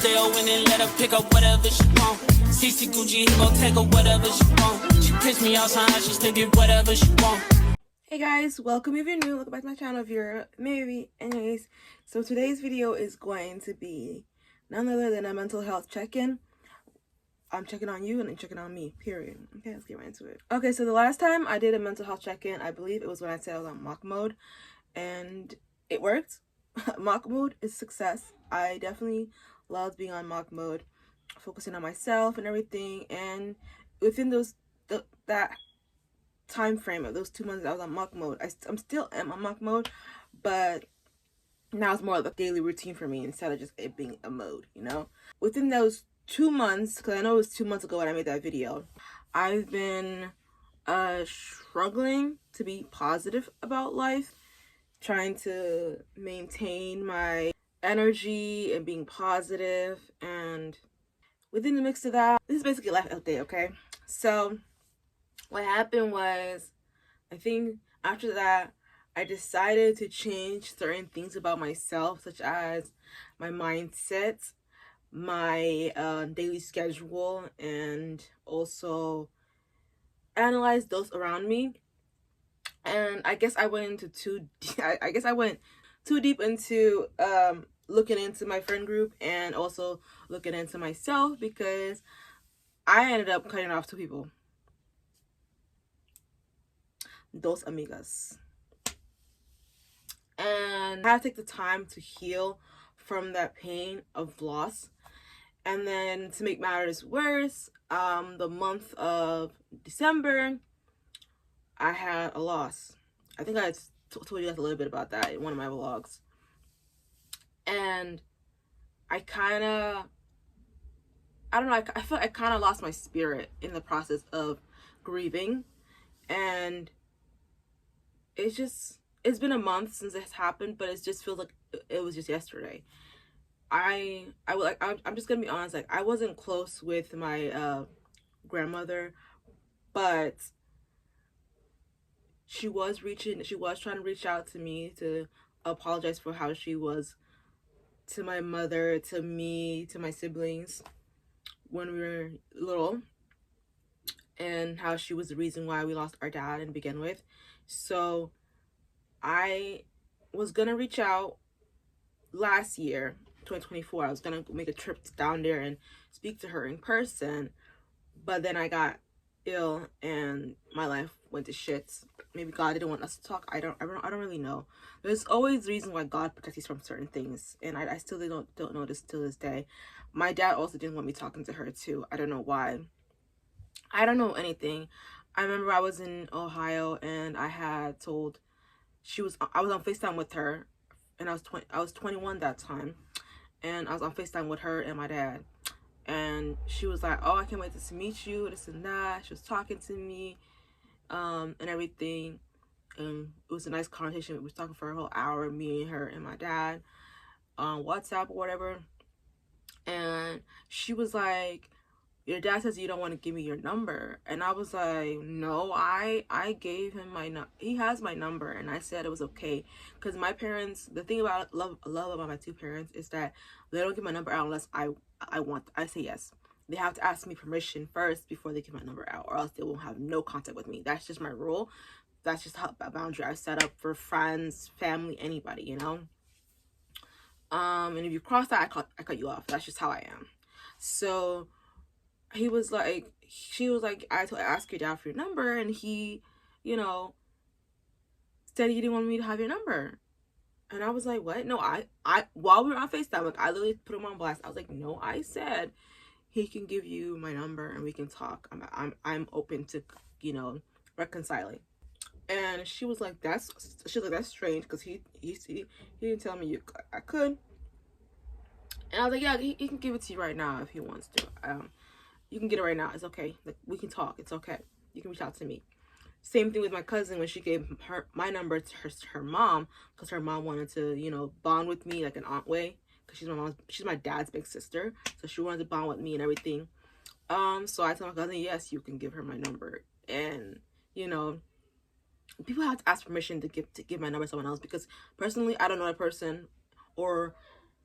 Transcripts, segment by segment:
stay on and let her pick up whatever she want. CC Gucci, he gon' take her whatever she want. She piss me off somehow, she still get whatever she want. Hey guys, welcome if you're new. Welcome back to my channel if you're maybe. Anyways, so today's video is going to be none other than a mental health check-in. I'm checking on you and I'm checking on me, period. Okay, let's get right into it. Okay, so the last time I did a mental health check-in, I believe it was when I said I was on mock mode, and it worked. Mock mode is success. I definitely loved being on mock mode, focusing on myself and everything, and within that time frame of those 2 months I was on mock mode, I'm still on mock mode, but now it's more of a daily routine for me instead of just it being a mode, you know. Within those 2 months, because I know it was 2 months ago when I made that video, I've been struggling to be positive about life, trying to maintain my energy and being positive. And within the mix of that, this is basically a life update, okay? So what happened was, I think after that, I decided to change certain things about myself, such as my mindset, my daily schedule, and also analyze those around me. And I guess I went into I went too deep into looking into my friend group and also looking into myself, because I ended up cutting off 2 people. Dos amigas. And I had to take the time to heal from that pain of loss. And then to make matters worse, the month of December, I had a loss. I think I told you guys a little bit about that in one of my vlogs. And I don't know, I feel I kind of lost my spirit in the process of grieving. And it's been a month since this happened, but it just feels like it was just yesterday. I'm just gonna be honest, like, I wasn't close with my grandmother, but she was trying to reach out to me to apologize for how she was to my mother, to me, to my siblings when we were little, and how she was the reason why we lost our dad to begin with. So I was gonna reach out last year, 2024. I was gonna make a trip down there and speak to her in person, but then I got ill and my life went to shit. Maybe God didn't want us to talk. I don't really know. There's always reason why God protects us from certain things, and I still don't know this till this day. My dad also didn't want me talking to her too. I don't know why. I don't know anything. I remember I was in Ohio and I had told I was on FaceTime with her, and I was 21 that time, and I was on FaceTime with her and my dad, and she was like, "Oh, I can't wait to meet you," this and that. She was talking to me and everything, and it was a nice conversation. We was talking for a whole hour, me and her and my dad, on WhatsApp or whatever. And she was like, "Your dad says you don't want to give me your number." And I was like, "No, I gave him he has my number." And I said it was okay, because my parents, the thing about love about my 2 parents is that they don't give my number out unless I say yes. They have to ask me permission first before they give my number out, or else they will have no contact with me. That's just my rule. That's just how a boundary I set up for friends, family, anybody, you know. And if you cross that, I cut you off. That's just how I am. So she was like, I asked your dad for your number, and he, you know, said he didn't want me to have your number. And I was like, what? No, I while we were on FaceTime, like, I literally put him on blast. I was like, no, I said he can give you my number and we can talk. I'm open to, you know, reconciling. And she was like, that's strange, because he didn't tell me I could. And I was like, yeah, he can give it to you right now if he wants to. You can get it right now. It's okay. Like, we can talk. It's okay. You can reach out to me. Same thing with my cousin when she gave my number to her mom, because her mom wanted to, you know, bond with me like an aunt way, because she's my dad's big sister, so she wanted to bond with me and everything. So I told my cousin, yes, you can give her my number. And, you know, people have to ask permission to give my number to someone else, because personally, I don't know a person, or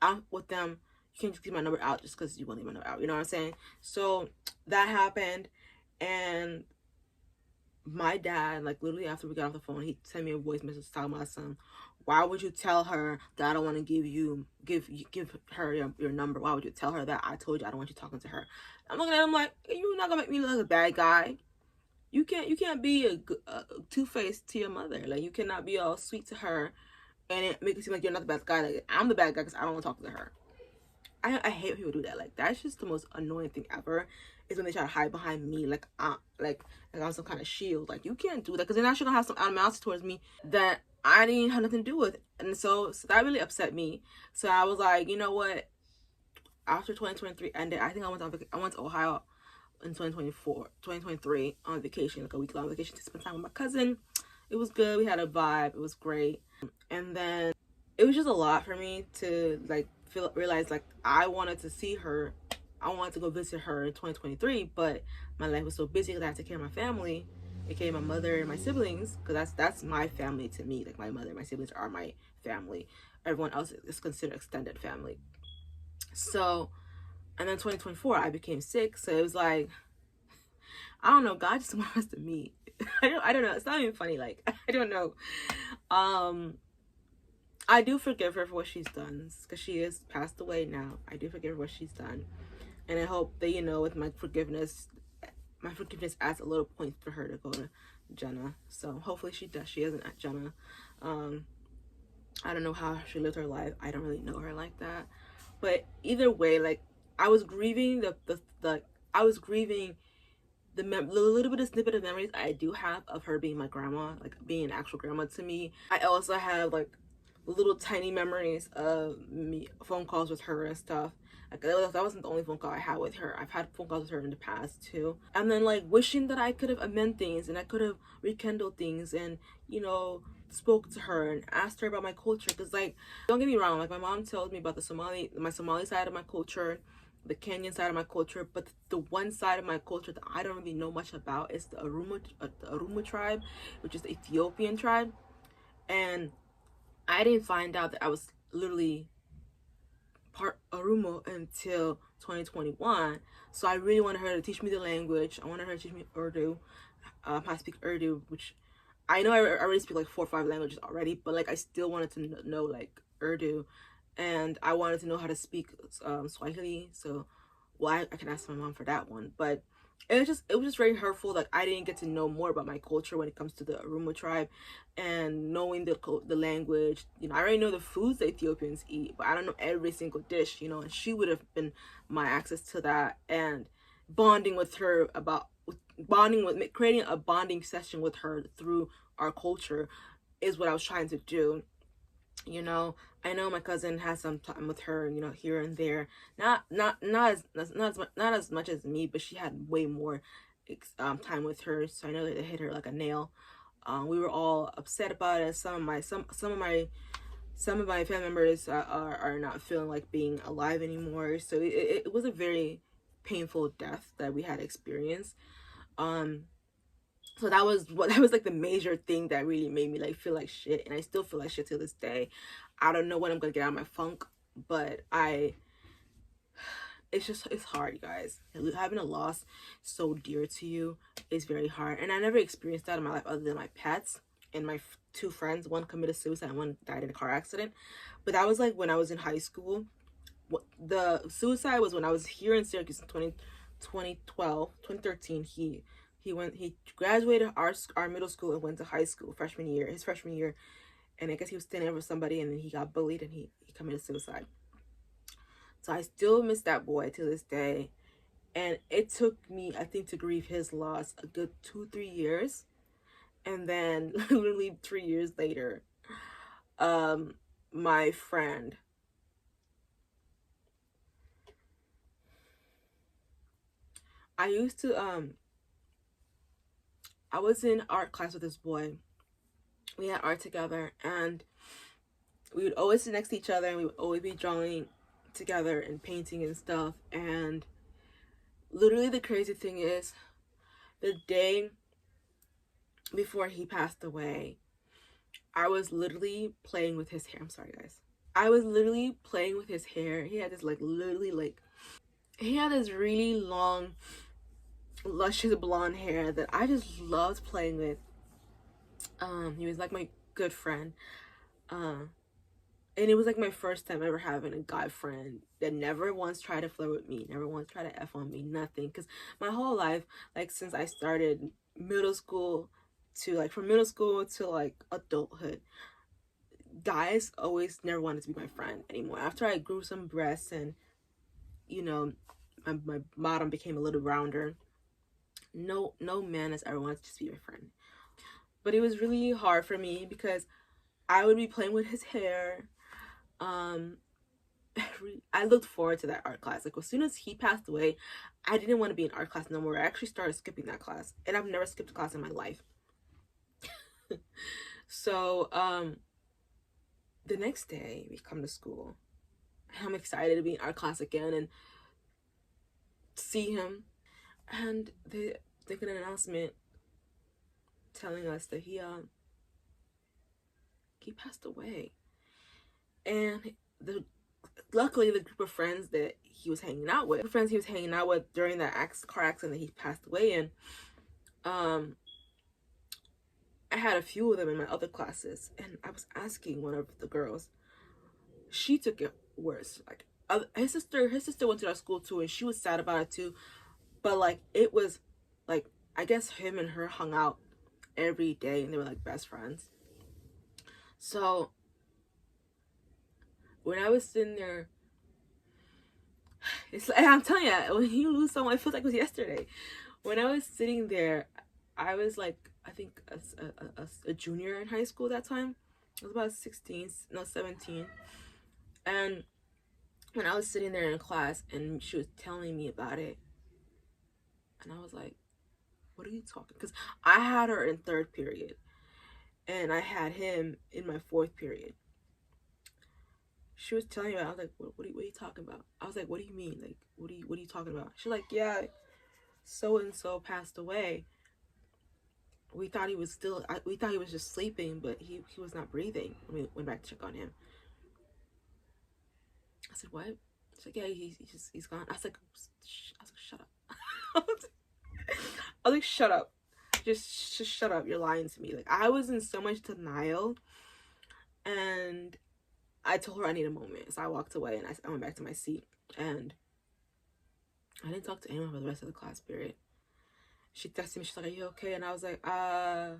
I'm with them, can't just give my number out just because you want to leave my number out. You know what I'm saying? So that happened, and my dad, like, literally after we got off the phone, he sent me a voice message telling my son, why would you tell her that I don't want to give her your number? Why would you tell her that? I told you I don't want you talking to her. I'm looking at him like, you're not gonna make me look like a bad guy. You can't be a two-faced to your mother. Like, you cannot be all sweet to her and it make it seem like you're not the bad guy. Like, I'm the bad guy because I don't want to talk to her. I hate when people do that. Like, that's just the most annoying thing ever, is when they try to hide behind me like I'm some kind of shield. Like, you can't do that, because then now she's gonna have some animosity towards me that I didn't have nothing to do with. And so that really upset me. So I was like, you know what? After 2023 ended, I think I went to Ohio in 2023 on vacation, like a week-long vacation, to spend time with my cousin. It was good. We had a vibe. It was great. And then it was just a lot for me to like realize like I wanted to see her. I wanted to go visit her in 2023, but my life was so busy because I had to take care of my family, aka my mother and my siblings, because that's my family to me. Like, my mother and my siblings are my family. Everyone else is considered extended family. So, and then 2024 I became sick, so it was like, I don't know, God just wants us to meet. I don't know, it's not even funny. Like, I don't know. I do forgive her for what she's done, because she is passed away now. I do forgive her for what she's done, and I hope that, you know, with my forgiveness adds a little point for her to go to Jenna. So hopefully she does. She isn't at Jenna. I don't know how she lived her life. I don't really know her like that, but either way, like, I was grieving the little bit of snippet of memories I do have of her being my grandma, like being an actual grandma to me. I also have like little tiny memories of me phone calls with her and stuff. Like, that wasn't the only phone call I had with her. I've had phone calls with her in the past too. And then, like, wishing that I could have amended things and I could have rekindled things and, you know, spoke to her and asked her about my culture. Because, like, don't get me wrong, like, my mom told me about my Somali side of my culture, the Kenyan side of my culture, but the one side of my culture that I don't really know much about is the Oromo tribe, which is the Ethiopian tribe. And I didn't find out that I was literally part Oromo until 2021. So I really wanted her to teach me the language. I wanted her to teach me Urdu, how to speak Urdu, which I know I already speak like 4 or 5 languages already, but like I still wanted to know like Urdu, and I wanted to know how to speak Swahili. So, well, I can ask my mom for that one, but it was just very hurtful. Like, I didn't get to know more about my culture when it comes to the Oromo tribe, and knowing the language. You know, I already know the foods the Ethiopians eat, but I don't know every single dish, you know, and she would have been my access to that, and bonding with her creating a bonding session with her through our culture is what I was trying to do. You know, I know my cousin has some time with her, you know, here and there. Not as much as me, but she had way more time with her. So I know that it hit her like a nail. We were all upset about it. Some of my family members are not feeling like being alive anymore. So it was a very painful death that we had experienced. So that was like the major thing that really made me like feel like shit, and I still feel like shit to this day. I don't know when I'm gonna get out of my funk, but it's hard, you guys. Having a loss so dear to you is very hard, and I never experienced that in my life other than my pets and my 2 friends. One committed suicide and one died in a car accident, but that was like when I was in high school. The suicide was when I was here in Syracuse in 2012, 2013. He graduated our middle school and went to high school his freshman year, and I guess he was standing up for somebody, and then he got bullied and he committed suicide. So I still miss that boy to this day, and it took me, I think, to grieve his loss a good 2-3 years, and then literally 3 years later, my friend, I was in art class with this boy. We had art together, and we would always sit next to each other, and we would always be drawing together and painting and stuff. And literally the crazy thing is, the day before he passed away, I was literally playing with his hair. I'm sorry, guys. I was literally playing with his hair. He had this like literally like he had this really long luscious blonde hair that I just loved playing with. He was like my good friend. And it was like my first time ever having a guy friend that never once tried to flirt with me, never once tried to F on me, nothing. Because my whole life, like since I started middle school to like from middle school to like adulthood, guys always never wanted to be my friend anymore. After I grew some breasts and, you know, my bottom became a little rounder, no man has ever wanted to just be my friend. But it was really hard for me because I would be playing with his hair. Um, I looked forward to that art class. Like as soon as he passed away, I didn't want to be in art class no more. I actually started skipping that class, and I've never skipped a class in my life. So the next day we come to school, and I'm excited to be in art class again and see him. And they get an announcement telling us that he passed away. And luckily the group of friends that he was hanging out with, during that car accident that he passed away in, I had a few of them in my other classes, and I was asking one of the girls. She took it worse. Like his sister went to that school too, and she was sad about it too. But like it was, like I guess him and her hung out every day, and they were like best friends. So when I was sitting there, it's like, I'm telling you, when you lose someone, it feels like it was yesterday. When I was sitting there, I was like, I think a junior in high school that time. I was about 17. And when I was sitting there in class and she was telling me about it, and I was like, what are you talking? Because I had her in third period and I had him in my fourth period. She was telling me about it. I was like, what are you talking about? I was like, what do you mean? Like, what are you talking about? She's like, yeah, so and so passed away. We thought he was just sleeping, but he was not breathing. We went back to check on him. I said, what? She's like, yeah, he's gone. I was like, shut up. I was like, shut up. Just shut up. You're lying to me. Like, I was in so much denial, and I told her I need a moment. So I walked away and I went back to my seat, and I didn't talk to anyone for the rest of the class period. She texted me, she's like, are you okay? And I was like, I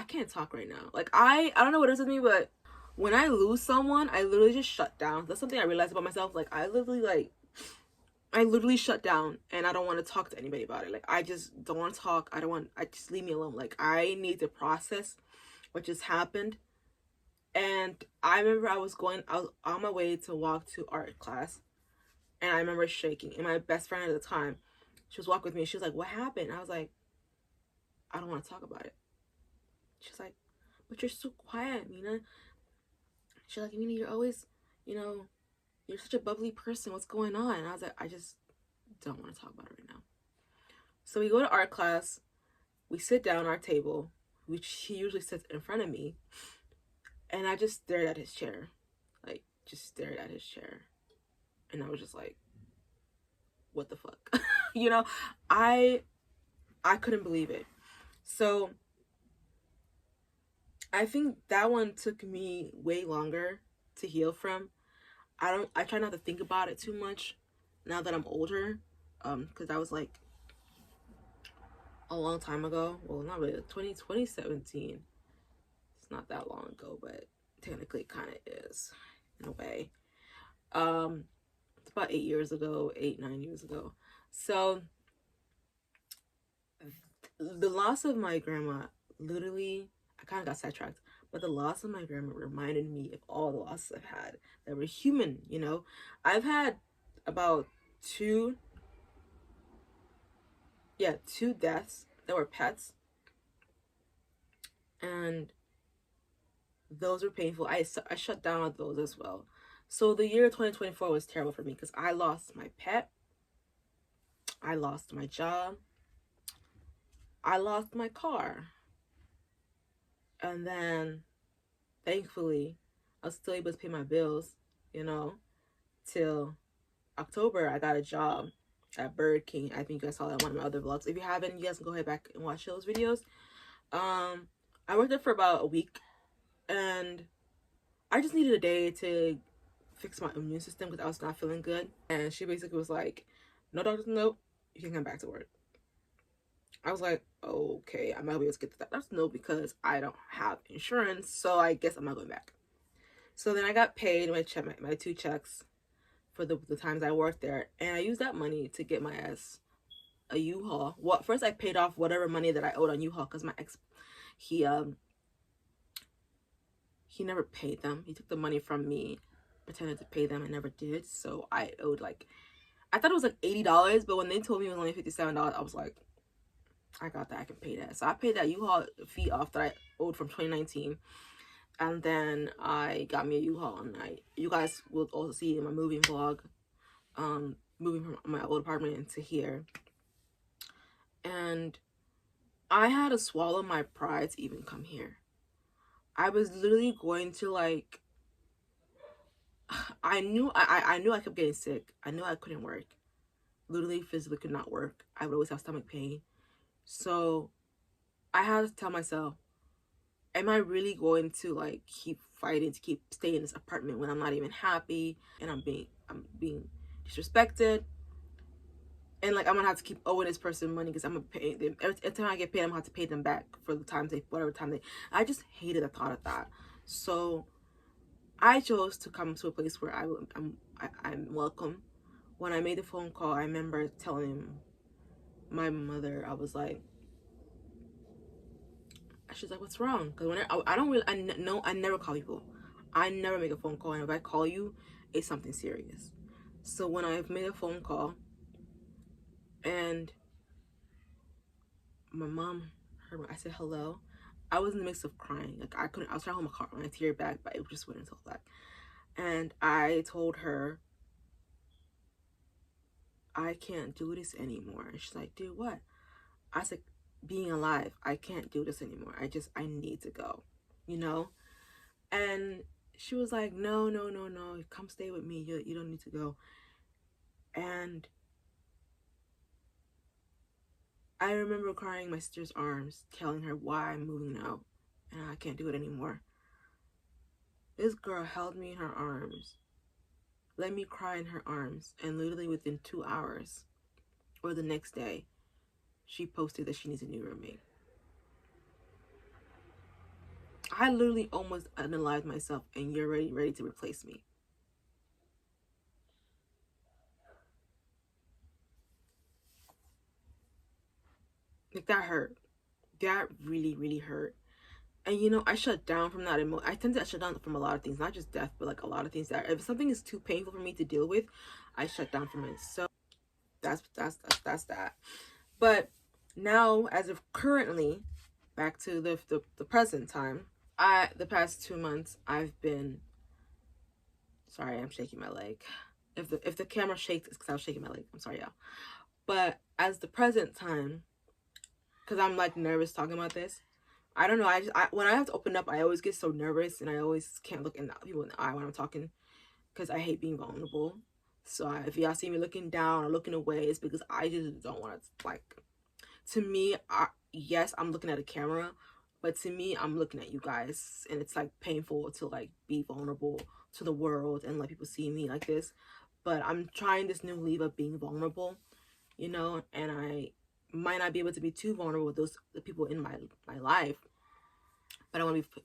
can't talk right now. Like, I don't know what it is with me, but when I lose someone, I literally just shut down. That's something I realized about myself. Like, I literally shut down, and I don't want to talk to anybody about it. Like, I just don't want to talk. I just leave me alone. Like, I need to process what just happened. And I remember I was on my way to walk to art class, and I remember shaking. And my best friend at the time, she was walking with me. She was like, what happened? I was like, I don't want to talk about it. She's like, but you're so quiet, Amina. She's like, Amina, you're always, you're such a bubbly person. What's going on? And I was like, I just don't want to talk about it right now. So we go to art class. We sit down at our table, which he usually sits in front of me. And I just stared at his chair. Like, just stared at his chair. And I was just like, what the fuck? I couldn't believe it. So I think that one took me way longer to heal from. I try not to think about it too much now that I'm older. Because that was like a long time ago. Well, not really. 2017. It's not that long ago, but technically it kind of is in a way. It's about 9 years ago. So the loss of my grandma, literally, I kind of got sidetracked, but the loss of my grandma reminded me of all the losses I've had that were human. I've had about two deaths that were pets, and those were painful. I shut down on those as well. So the year 2024 was terrible for me because I lost my pet, I lost my job, I lost my car, and then thankfully I was still able to pay my bills you know, till October. I got a job at Burger King. I think you guys saw that in one of my other vlogs. If you haven't, you guys can go ahead back and watch those videos. I worked there for about a week, and I just needed a day to fix my immune system because I was not feeling good. And she basically was like, no doctor's note, you can come back to work. I was like, okay, I might be able to get that doctor's note because I don't have insurance, so I guess I'm not going back. So then I got paid my 2 checks for the times I worked there, and I used that money to get my ass a U-Haul. Well, first I paid off whatever money that I owed on U-Haul because my ex, he never paid them. He took the money from me, pretended to pay them, and never did. So I owed like, I thought it was like $80, but when they told me it was only $57, I was like, I got that, I can pay that. So I paid that U-Haul fee off that I owed from 2019. And then I got me a U-Haul, and you guys will also see in my moving vlog, moving from my old apartment into here. And I had to swallow my pride to even come here. I was literally going to like, I knew I kept getting sick. I knew I couldn't work. Literally physically could not work. I would always have stomach pain. So I had to tell myself, am I really going to like keep fighting to keep staying in this apartment when I'm not even happy and I'm being disrespected? And like I'm gonna have to keep owing this person money because I'm gonna pay them every time I get paid. I'm gonna have to pay them back for the times whatever time they. I just hated the thought of that. So I chose to come to a place where I'm welcome. When I made the phone call, I remember telling my mother, I was like, she's like, what's wrong? Because when I never call people. I never make a phone call, and if I call you, it's something serious. So when I made a phone call, and my mom heard, I said hello, I was in the midst of crying. Like I was trying to hold my tear back, but it just wouldn't hold back. And I told her, I can't do this anymore. And she's like, dude, what? I said, being alive, I can't do this anymore. I need to go, you know? And she was like, no, come stay with me. You don't need to go. And I remember crying in my sister's arms, telling her why I'm moving out and I can't do it anymore. This girl held me in her arms, let me cry in her arms, and literally within 2 hours or the next day, she posted that she needs a new roommate. I literally almost unalived myself, and you're ready to replace me. Like that hurt. That really hurt. And you know, I shut down from that I tend to shut down from a lot of things, not just death, but like a lot of things that if something is too painful for me to deal with, I shut down from it. So that's that. But now, as of currently, back to the present time, the past 2 months I've been, sorry, I'm shaking my leg. If the camera shakes, it's because I was shaking my leg. I'm sorry, y'all. But as the present time, because I'm like nervous talking about this, I don't know. When I have to open up, I always get so nervous, and I always can't look in people in the eye when I'm talking, because I hate being vulnerable. So if y'all see me looking down or looking away, it's because I just don't want to, like, to me, yes, I'm looking at a camera, but to me, I'm looking at you guys, and it's like painful to like be vulnerable to the world and let people see me like this. But I'm trying this new leave of being vulnerable, you know, and I might not be able to be too vulnerable with the people in my life, but I want to be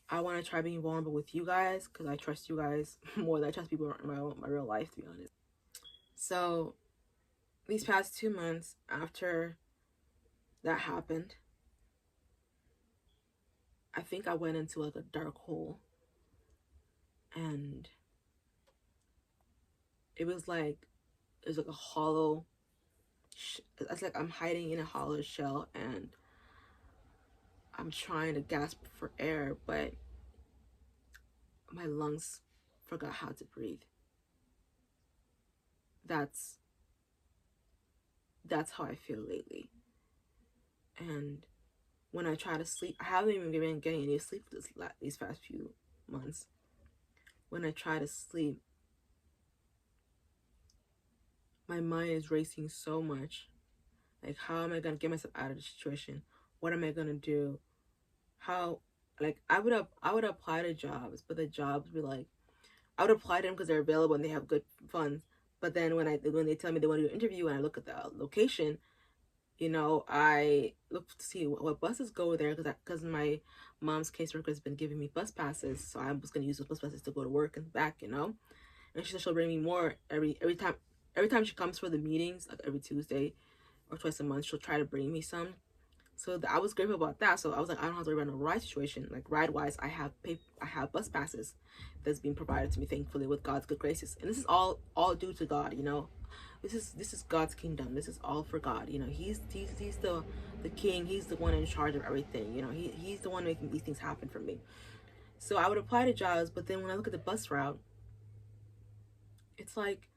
I want to try being vulnerable with you guys, because I trust you guys more than I trust people in my real life, to be honest. So these past 2 months after that happened, I think I went into like a dark hole, and it was like a hollow, it's like I'm hiding in a hollow shell, and I'm trying to gasp for air, but my lungs forgot how to breathe. That's how I feel lately. And when I try to sleep, I haven't even been getting any sleep these past few months. When I try to sleep, my mind is racing so much. Like, how am I gonna get myself out of the situation? What am I gonna do? How, like, I would apply to jobs, but the jobs were like, I would apply to them because they're available and they have good funds. But then when they tell me they want to do an interview and I look at the location, you know, I look to see what buses go there because my mom's caseworker has been giving me bus passes, so I was gonna use those bus passes to go to work and back, you know. And she said she'll bring me more every time she comes for the meetings, like every Tuesday or twice a month, she'll try to bring me some. So I was grateful about that. So I was like, I don't have to worry about no ride situation. Like ride wise, I have bus passes that's being provided to me, thankfully, with God's good graces. And this is all due to God, you know. This is God's kingdom. This is all for God. You know, He's the king. He's the one in charge of everything. You know, he's the one making these things happen for me. So I would apply to jobs, but then when I look at the bus route, it's like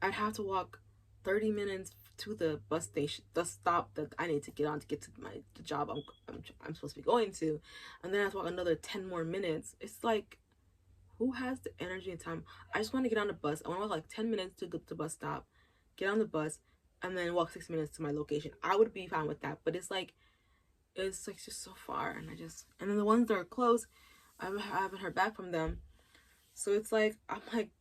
I'd have to walk 30 minutes to the bus station, the stop that I need to get on to get to the job I'm supposed to be going to, and then I have to walk another 10 more minutes. It's like, who has the energy and time? I just want to get on the bus. I want to walk like 10 minutes to go to the bus stop, get on the bus, and then walk 6 minutes to my location. I would be fine with that, but it's like just so far, and then the ones that are close, I haven't heard back from them. So it's like I'm like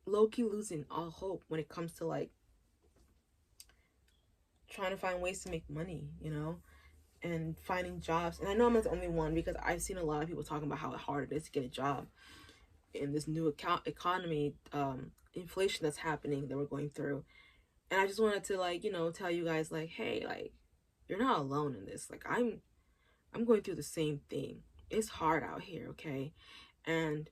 low-key losing all hope when it comes to like trying to find ways to make money, you know, and finding jobs. And I know I'm not the only one, because I've seen a lot of people talking about how hard it is to get a job in this new economy, inflation that's happening that we're going through. And I just wanted to, like, you know, tell you guys, like, hey, like, you're not alone in this. Like, I'm going through the same thing. It's hard out here, okay? And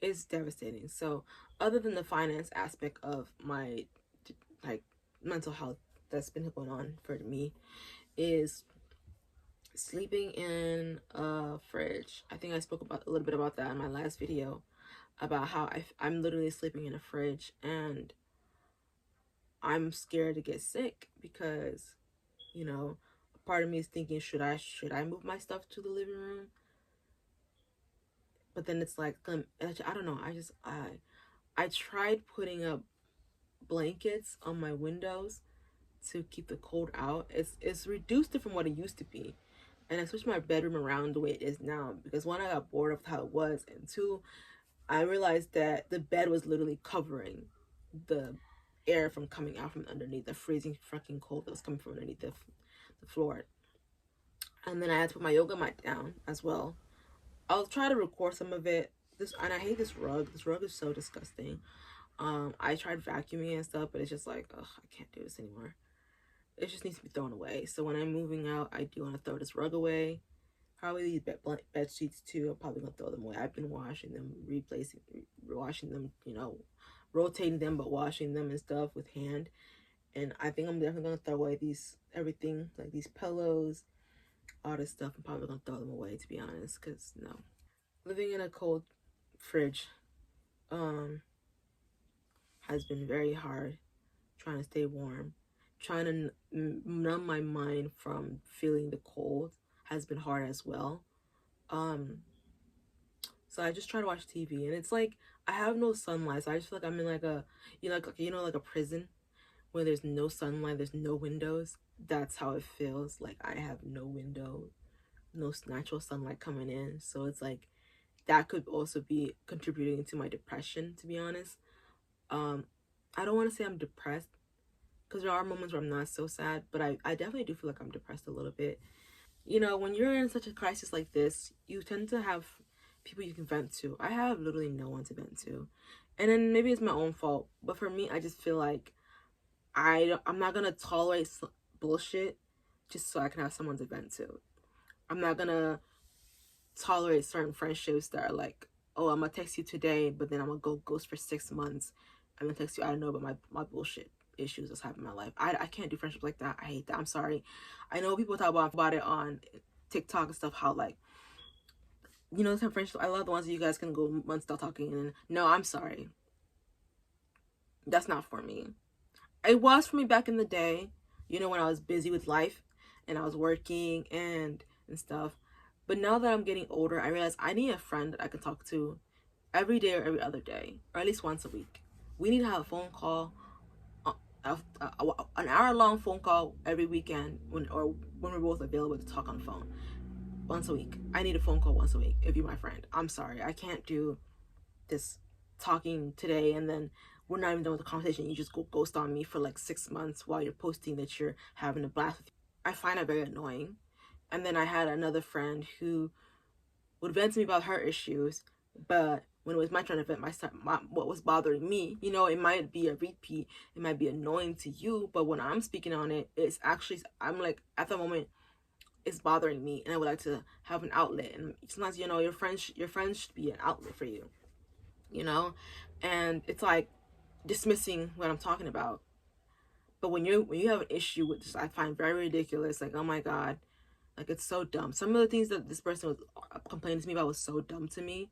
it's devastating. So other than the finance aspect of my like mental health that's been going on for me, is sleeping in a fridge. I think I spoke about a little bit about that in my last video, about how I'm literally sleeping in a fridge, and I'm scared to get sick because, you know, part of me is thinking, should I move my stuff to the living room? But then it's like, I don't know. I tried putting up blankets on my windows to keep the cold out. It's reduced it from what it used to be, and I switched my bedroom around the way it is now because, one, I got bored of how it was, and two, I realized that the bed was literally covering the air from coming out from underneath, the freezing fucking cold that was coming from underneath the floor. And then I had to put my yoga mat down as well. I'll try to record some of it. And I hate this rug. This rug is so disgusting. I tried vacuuming and stuff, but it's just like, ugh, I can't do this anymore. It just needs to be thrown away. So when I'm moving out, I do want to throw this rug away. Probably these bed sheets too. I'm probably gonna throw them away. I've been washing them, washing them, you know, rotating them, but washing them and stuff with hand. And I think I'm definitely gonna throw away everything, like these pillows, all this stuff. I'm probably gonna throw them away, to be honest, because no. Living in a cold fridge has been very hard. Trying to stay warm, trying to numb my mind from feeling the cold has been hard as well. So I just try to watch TV, and it's like I have no sunlight, so I just feel like I'm in like a, like a prison where there's no sunlight, there's no windows. That's how it feels. Like I have no window, no natural sunlight coming in. So it's like that could also be contributing to my depression, to be honest. I don't want to say I'm depressed, because there are moments where I'm not so sad, but I definitely do feel like I'm depressed a little bit. You know, when you're in such a crisis like this, you tend to have people you can vent to. I have literally no one to vent to. And then maybe it's my own fault, but for me, I just feel like I'm not going to tolerate bullshit just so I can have someone to vent to. I'm not going to tolerate certain friendships that are like, oh, I'm going to text you today, but then I'm going to go ghost for 6 months. I'm going to text you, I don't know about my bullshit issues that's happening in my life. I can't do friendships like that. I hate that. I'm sorry. I know people talk about it on TikTok and stuff, how like, you know, some friendships, I love the ones that you guys can go months without talking, and no, I'm sorry. That's not for me. It was for me back in the day, you know, when I was busy with life and I was working and stuff. But now that I'm getting older, I realize I need a friend that I can talk to every day or every other day, or at least once a week. We need to have a phone call, an hour-long phone call every weekend when we're both available to talk on the phone once a week. I need a phone call once a week if you're my friend. I'm sorry, I can't do this talking today and then we're not even done with the conversation. You just go ghost on me for like 6 months while you're posting that you're having a blast with you. I find that very annoying. And then I had another friend who would vent to me about her issues, but when it was my turn to vent what was bothering me, you know, it might be a repeat, it might be annoying to you, but when I'm speaking on it, it's actually, I'm like, at the moment, it's bothering me, and I would like to have an outlet. And sometimes, you know, your friends should be an outlet for you, you know, and it's like dismissing what I'm talking about. But when you have an issue with this, I find very ridiculous. Like, oh my god, like, it's so dumb. Some of the things that this person was complaining to me about was so dumb to me.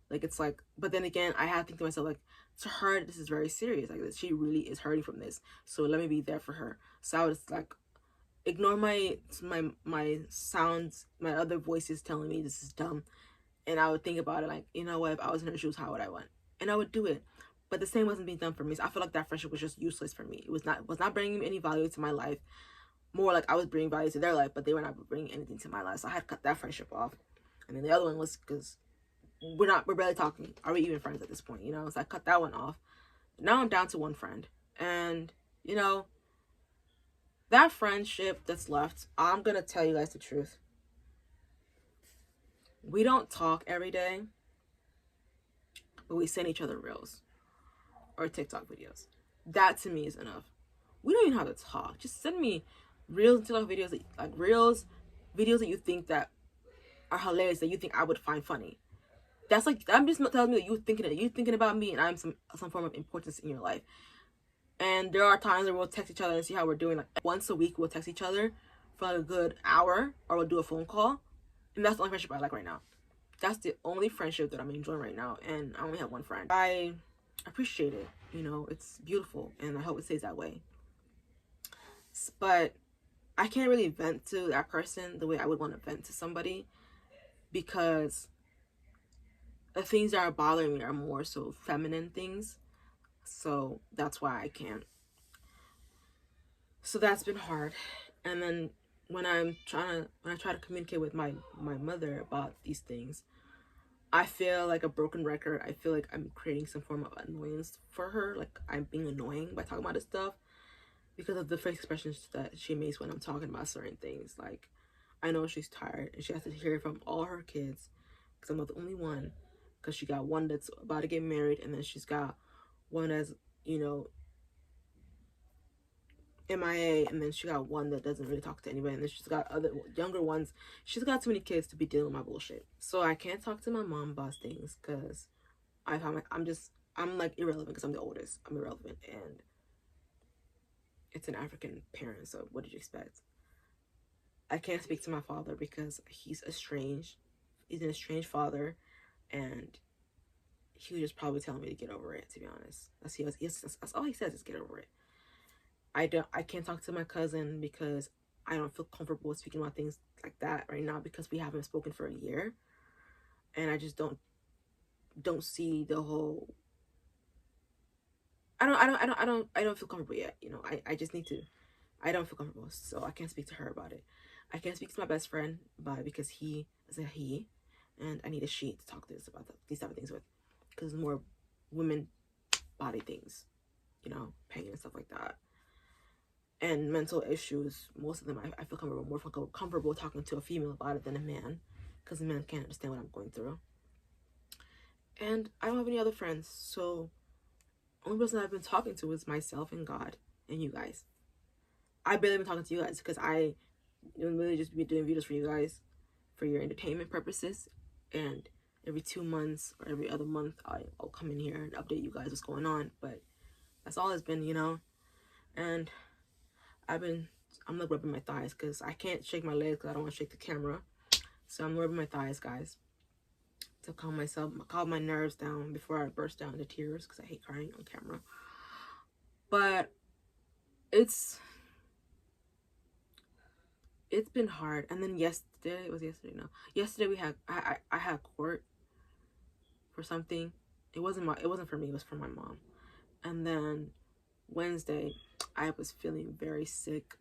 Like, it's like, but then again, I have to think to myself, like, to her, this is very serious. Like, she really is hurting from this. So let me be there for her. So I was like, ignore my sounds, my other voices telling me this is dumb. And I would think about it like, you know what, if I was in her shoes, how would I want? And I would do it. But the same wasn't being done for me. So I feel like that friendship was just useless for me. It was not bringing any value to my life. More like I was bringing value to their life, but they were not bringing anything to my life. So I had to cut that friendship off. And then the other one was because we're barely talking. Are we even friends at this point? You know, so I cut that one off. Now I'm down to one friend. And, you know, that friendship that's left, I'm going to tell you guys the truth. We don't talk every day, but we send each other reels or TikTok videos. That to me is enough. We don't even have to talk. Just send me reels and TikTok videos, like reels, videos that you think that are hilarious, that you think I would find funny. That's like, I'm just telling me that you're thinking about me, and I'm some form of importance in your life. And there are times where we'll text each other and see how we're doing. Like once a week, we'll text each other for like a good hour, or we'll do a phone call. And that's the only friendship I like right now. That's the only friendship that I'm enjoying right now. And I only have one friend. I appreciate it. You know, it's beautiful, and I hope it stays that way. But I can't really vent to that person the way I would want to vent to somebody, because the things that are bothering me are more so feminine things. So that's why I can't. So that's been hard. And then when I try to communicate with my mother about these things, I feel like a broken record. I feel like I'm creating some form of annoyance for her. Like I'm being annoying by talking about this stuff, because of the face expressions that she makes when I'm talking about certain things. Like, I know she's tired and she has to hear it from all her kids, because I'm not the only one. Because she got one that's about to get married, and then she's got one that's, you know, MIA, and then she got one that doesn't really talk to anybody, and then she's got other younger ones. She's got too many kids to be dealing with my bullshit. So I can't talk to my mom about things, because I found like I'm like irrelevant, because I'm the oldest. I'm irrelevant, and it's an African parent, so what did you expect? I can't speak to my father because he's estranged. He's an estranged father, and he was just probably telling me to get over it, to be honest. That's all he says, is get over it. I can't talk to my cousin because I don't feel comfortable speaking about things like that right now, because we haven't spoken for a year, and I just don't see the whole. I don't feel comfortable yet. You know, I just need to. I don't feel comfortable, so I can't speak to her about it. I can't speak to my best friend about it, because he is a he, and I need a she to talk to this about these type of things with, because more women body things, you know, pain and stuff like that, and mental issues. Most of them, I feel more comfortable talking to a female about it than a man, because a man can't understand what I'm going through. And I don't have any other friends, so the only person I've been talking to is myself and God and you guys. I barely been talking to you guys, because I really just be doing videos for you guys for your entertainment purposes, and every 2 months or every other month I'll come in here and update you guys what's going on. But that's all it's been, you know. And I'm like rubbing my thighs, because I can't shake my legs because I don't want to shake the camera. So I'm rubbing my thighs, guys, to calm my nerves down before I burst down into tears, because I hate crying on camera. But it's it's been hard. And then yesterday, yesterday we had, I had court for something. It wasn't for me, it was for my mom. And then Wednesday, I was feeling very sick,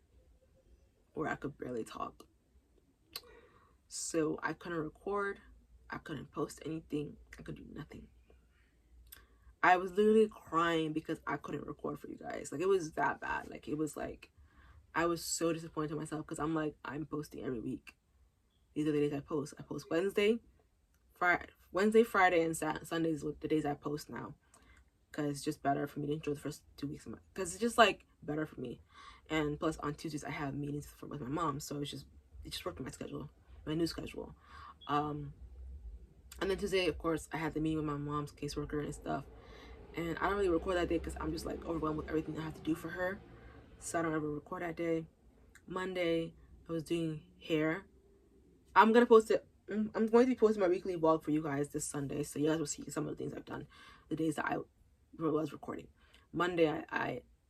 where I could barely talk. So I couldn't record, I couldn't post anything, I could do nothing. I was literally crying because I couldn't record for you guys. Like, it was that bad. Like, it was like, I was so disappointed in myself, because I'm like, I'm posting every week. These are the days I post. I post Wednesday, Friday, and Sundays are the days I post now. Because it's just better for me to enjoy the first 2 weeks of my, because it's just like better for me. And plus on Tuesdays I have meetings with my mom, so it just worked in my schedule, my new schedule. And then Tuesday, of course, I had the meeting with my mom's caseworker and stuff, and I don't really record that day because I'm just like overwhelmed with everything I have to do for her, so I don't ever record that day. Monday, I was doing hair. I'm going to be posting my weekly vlog for you guys this Sunday, so you guys will see some of the things I've done the days that I was recording. Monday,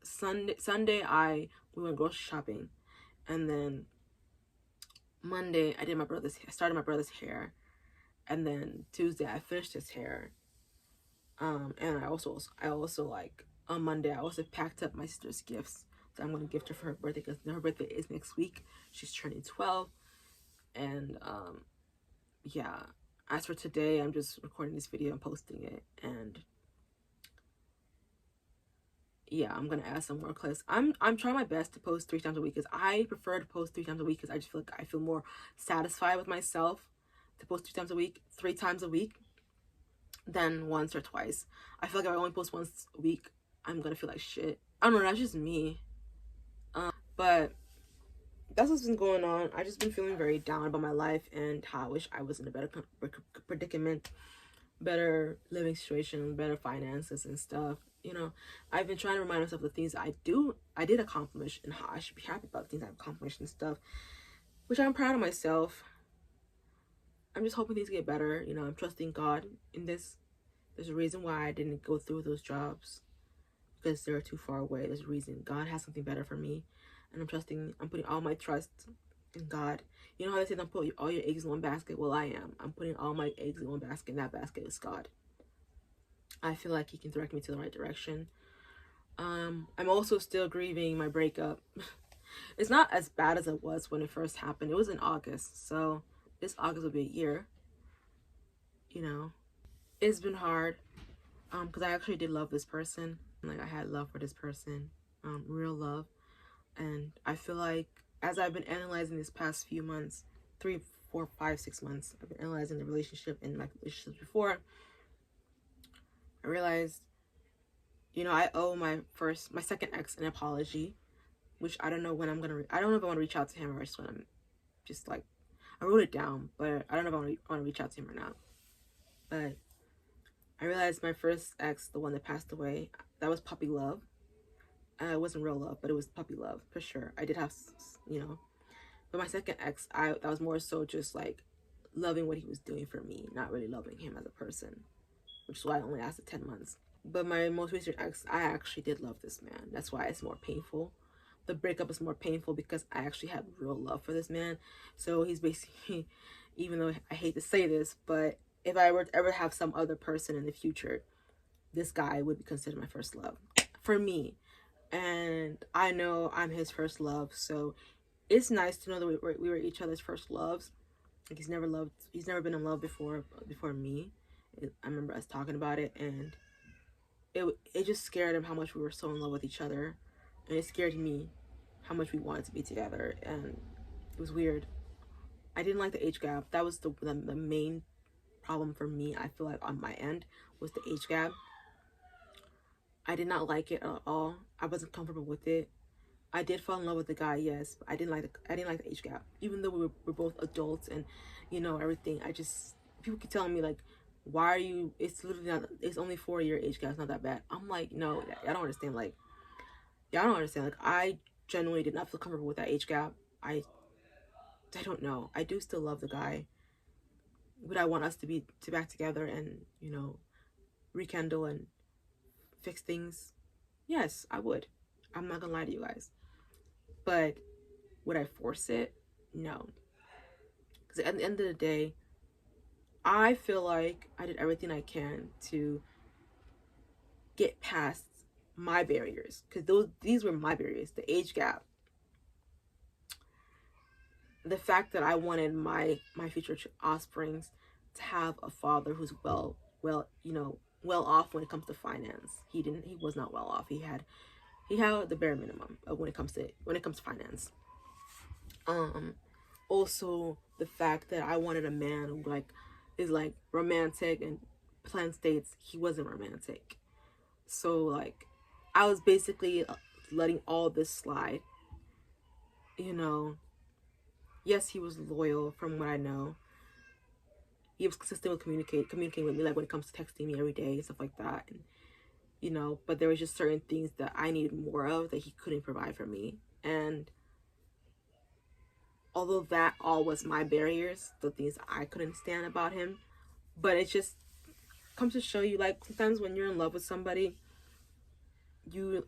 Sunday we went grocery shopping, and then Monday I started my brother's hair, and then Tuesday I finished his hair. And I also like on Monday I also packed up my sister's gifts that I'm gonna gift her for her birthday, because her birthday is next week. She's turning 12, and yeah. As for today, I'm just recording this video and posting it, and yeah, I'm gonna add some more clips. I'm trying my best to post 3 times a week, because I prefer to post 3 times a week, because I just feel like I feel more satisfied with myself to post 3 times a week than once or twice. I feel like if I only post once a week, I'm gonna feel like shit. I don't know, that's just me. But that's what's been going on. I just been feeling very down about my life, and how I wish I was in a better predicament, better living situation, better finances and stuff. You know, I've been trying to remind myself of the things I did accomplish, and how I should be happy about the things I've accomplished and stuff, which I'm proud of myself. I'm just hoping things get better. You know, I'm trusting God in this. There's a reason why I didn't go through those jobs, because they're too far away. There's a reason. God has something better for me, and I'm putting all my trust in God. You know how they say don't put all your eggs in one basket? Well, I am. I'm putting all my eggs in one basket, and that basket is God. I feel like he can direct me to the right direction. I'm also still grieving my breakup. It's not as bad as it was when it first happened. It was in August, so this August will be a year. You know, it's been hard, because I actually did love this person. Like, I had love for this person, real love. And I feel like, as I've been analyzing this past few months, 3, 4, 5, 6 months, I've been analyzing the relationship and like relationships before, I realized, you know, I owe my second ex an apology, which I don't know when I don't know if I want to reach out to him, or just when I'm just like, I wrote it down, but I don't know if I want to reach out to him or not. But I realized my first ex, the one that passed away, that was puppy love. It wasn't real love, but it was puppy love for sure. I did have, you know, but my second ex, that was more so just like loving what he was doing for me, not really loving him as a person, which is why I only lasted 10 months. But my most recent ex, I actually did love this man. That's why it's more painful. The breakup is more painful because I actually had real love for this man. So he's basically, even though I hate to say this, but if I were to ever have some other person in the future, this guy would be considered my first love for me. And I know I'm his first love, so it's nice to know that we were each other's first loves. Like, he's never been in love before me. I remember us talking about it, and it just scared him how much we were so in love with each other, and it scared me how much we wanted to be together, and it was weird. I didn't like the age gap. That was the main problem for me. I feel like on my end was the age gap. I did not like it at all. I wasn't comfortable with it. I did fall in love with the guy, yes, but I didn't like the age gap. Even though we were both adults and, you know, everything. People keep telling me like, why are you? It's literally not. It's only 4-year age gap. It's not that bad. I'm like, no, I don't understand. Like, y'all don't understand. Like, I genuinely did not feel comfortable with that age gap. I don't know. I do still love the guy. Would I want us to be back together and, you know, rekindle and fix things? Yes, I would. I'm not gonna lie to you guys. But would I force it? No. Because at the end of the day, I feel like I did everything I can to get past my barriers, because these were my barriers. The age gap, the fact that I wanted my future offsprings to have a father who's well well off when it comes to finance. He was not well off. He had the bare minimum of when it comes to finance. Also the fact that I wanted a man who is romantic and plans dates. He wasn't romantic. So I was basically letting all this slide. Yes, he was loyal from what I know. He was consistent with communicating with me, when it comes to texting me every day and stuff like that. And but there was just certain things that I needed more of that he couldn't provide for me. And although that all was my barriers, the things I couldn't stand about him, but it just comes to show you, sometimes when you're in love with somebody, you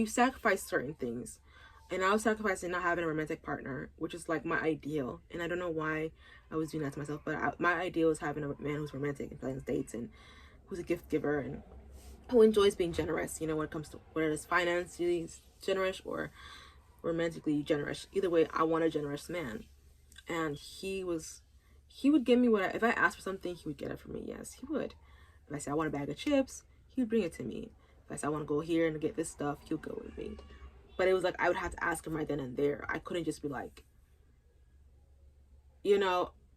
sacrifice certain things. And I was sacrificing not having a romantic partner, which is my ideal. And I don't know why I was doing that to myself, but my ideal was having a man who's romantic and plans dates and who's a gift giver and who enjoys being generous, when it comes to whether it's financially generous or romantically generous. Either way, I want a generous man. And he would give me if I asked for something, he would get it for me. Yes, he would. If I said I want a bag of chips, he would bring it to me. If I said I want to go here and get this stuff, he would go with me. But it was I would have to ask him right then and there. I couldn't just be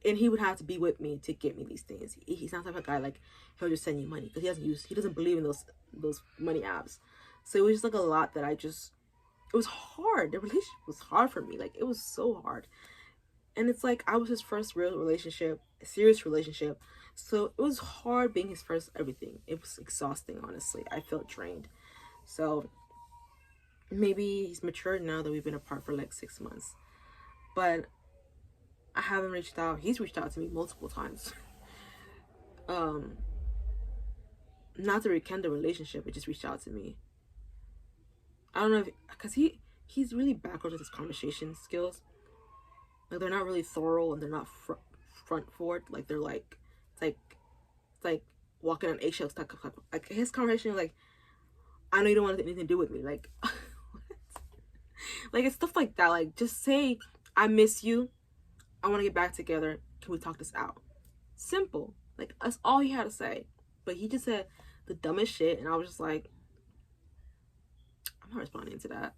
and he would have to be with me to get me these things. He's not the type of guy he'll just send you money, because he doesn't believe in those money apps. So it was just a lot that it was hard. The relationship was hard for me. It was so hard. And it's I was his first real relationship, a serious relationship. So it was hard being his first everything. It was exhausting, honestly. I felt drained. So maybe he's matured now that we've been apart for 6 months. But I haven't reached out. He's reached out to me multiple times. Not to rekindle the relationship, but just reached out to me. I don't know because he's really backwards with his conversation skills. They're not really thorough, and they're not front forward. They're it's walking on eggshells. His conversation, I know you don't want anything to do with me. It's stuff like that. Just say, I miss you. I want to get back together. Can we talk this out? Simple. That's all he had to say. But he just said the dumbest shit. And I was just I'm not responding to that.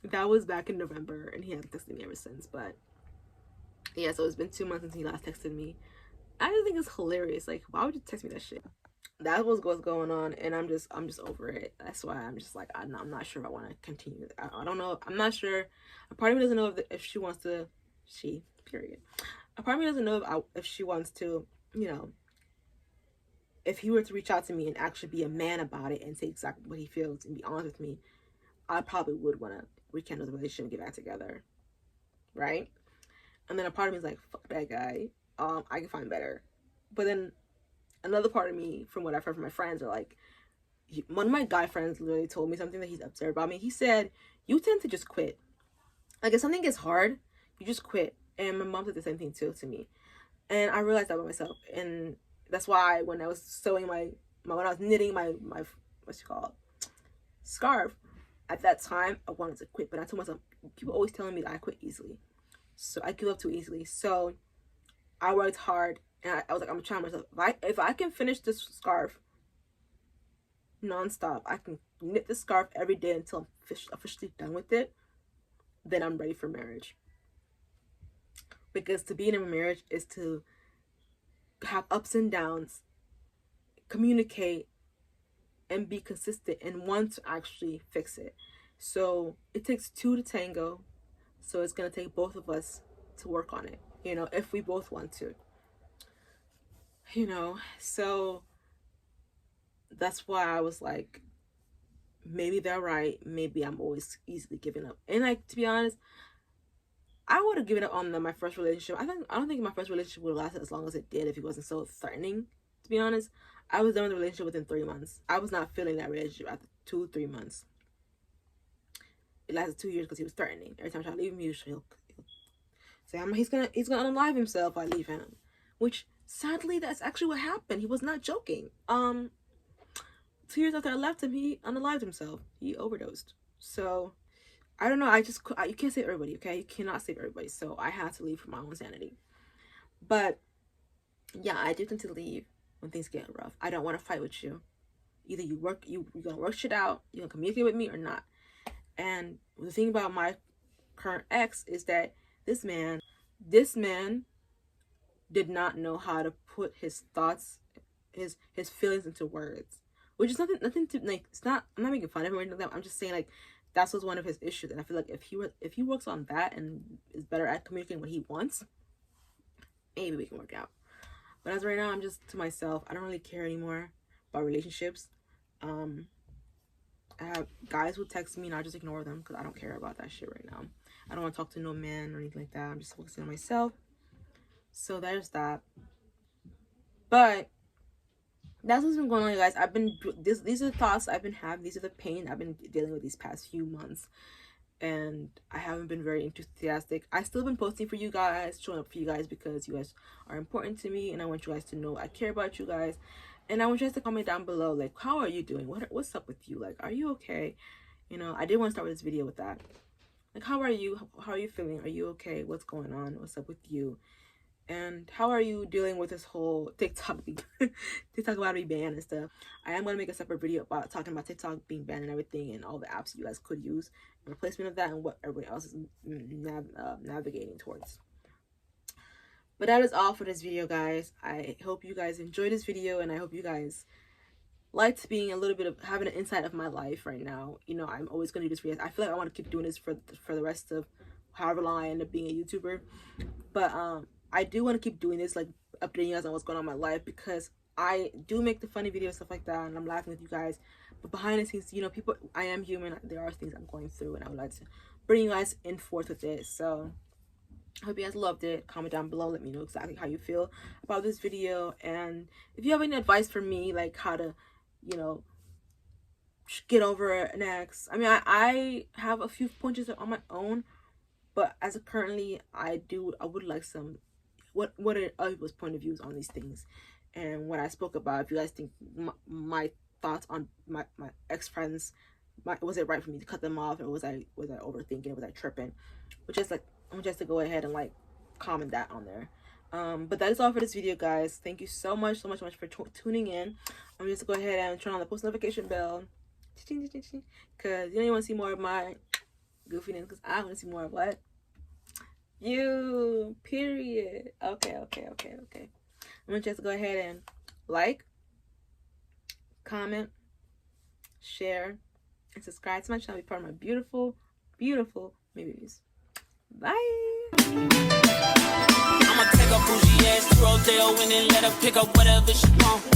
That was back in November. And he hasn't texted me ever since. But yeah, so it's been 2 months since he last texted me. I just think it's hilarious. Why would you text me that shit? That was what's going on, and I'm just over it. That's why I'm just I'm not sure if I want to continue. I don't know. I'm not sure. A part of me doesn't know if she wants to. Period. A part of me doesn't know if she wants to. If he were to reach out to me and actually be a man about it and say exactly what he feels and be honest with me, I probably would want to rekindle the relationship and get back together, right? And then a part of me is fuck that guy. I can find better. But then another part of me, from what I've heard from my friends, are one of my guy friends literally told me something that he's upset about me. He said, you tend to just quit. If something gets hard, you just quit. And my mom said the same thing too to me. And I realized that about myself. And that's why when I was sewing when I was knitting my what's it called, scarf, at that time, I wanted to quit. But I told myself, people always telling me that I quit easily. So I give up too easily. So I worked hard. And I was I'm trying myself. If I can finish this scarf nonstop, I can knit this scarf every day until I'm officially done with it, then I'm ready for marriage. Because to be in a marriage is to have ups and downs, communicate, and be consistent, and want to actually fix it. So it takes two to tango. So it's going to take both of us to work on it, if we both want to. So that's why I was maybe they're right. Maybe I'm always easily giving up. And to be honest, I would have given up on my first relationship. I don't think my first relationship would have lasted as long as it did if he wasn't so threatening. To be honest, I was done with the relationship within 3 months. I was not feeling that relationship after 2-3 months. it lasted 2 years because he was threatening. Every time I try to leave him, he'll say he's gonna unalive himself if I leave him. Which sadly, that's actually what happened. He was not joking. 2 years after I left him, he unalived himself. He overdosed. So I don't know. You can't save everybody, okay? You cannot save everybody. So I had to leave for my own sanity. But yeah, I do tend to leave when things get rough. I don't want to fight with you. Either you're gonna work shit out, you're gonna communicate with me or not. And the thing about my current ex is that this man did not know how to put his thoughts, his feelings into words. Which is nothing to like. It's not. I'm not making fun of him or anything like that. I'm just saying like that was one of his issues, and I feel like if he works on that and is better at communicating what he wants, maybe we can work out. But as of right now, I'm just to myself. I don't really care anymore about relationships. I have guys who text me and I just ignore them because I don't care about that shit right now. I don't want to talk to no man or anything like that. I'm just focusing on myself. So there's that. But that's what's been going on, you guys. These are the thoughts I've been having. These are the pain I've been dealing with these past few months. And I haven't been very enthusiastic. I still been posting for you guys, showing up for you guys because you guys are important to me. And I want you guys to know I care about you guys. And I want you guys to comment down below, like, how are you doing? What's up with you? Like, are you okay? You know, I did want to start with this video with that. Like, how are you? How are you feeling? Are you okay? What's going on? What's up with you? And how are you dealing with this whole TikTok about to be banned and stuff? I am going to make a separate video about talking about TikTok being banned and everything and all the apps you guys could use in replacement of that and what everybody else is navigating towards. But that is all for this video, guys. I hope you guys enjoyed this video and I hope you guys liked being a little bit of having an insight of my life right now. You know, I'm always going to do this for you guys. I feel like I want to keep doing this for the rest of however long I end up being a YouTuber. But I do want to keep doing this, like updating you guys on what's going on in my life, because I do make the funny videos, stuff like that, and I'm laughing with you guys. But behind the scenes, you know, I am human. There are things I'm going through, and I would like to bring you guys in forth with it. So I hope you guys loved it. Comment down below. Let me know exactly how you feel about this video. And if you have any advice for me, like how to, you know, get over an ex. I mean, I have a few pointers on my own, but as of currently, I would like some, what are other people's point of views on these things, and what I spoke about. If you guys think my thoughts on my ex-friends, was it right for me to cut them off, or was I overthinking, was I tripping? Which is like, I want you guys to go ahead and like comment that on there. But that is all for this video, guys. Thank you so much for tuning in. I'm just gonna go ahead and turn on the post notification bell, because you want to see more of my goofiness, because I want to see more of what you, period. Okay. I'm gonna just go ahead and like, comment, share, and subscribe to my channel. Be part of my beautiful babies. Bye. I'ma take a bougie ass to Rodeo and then let her pick up whatever she want.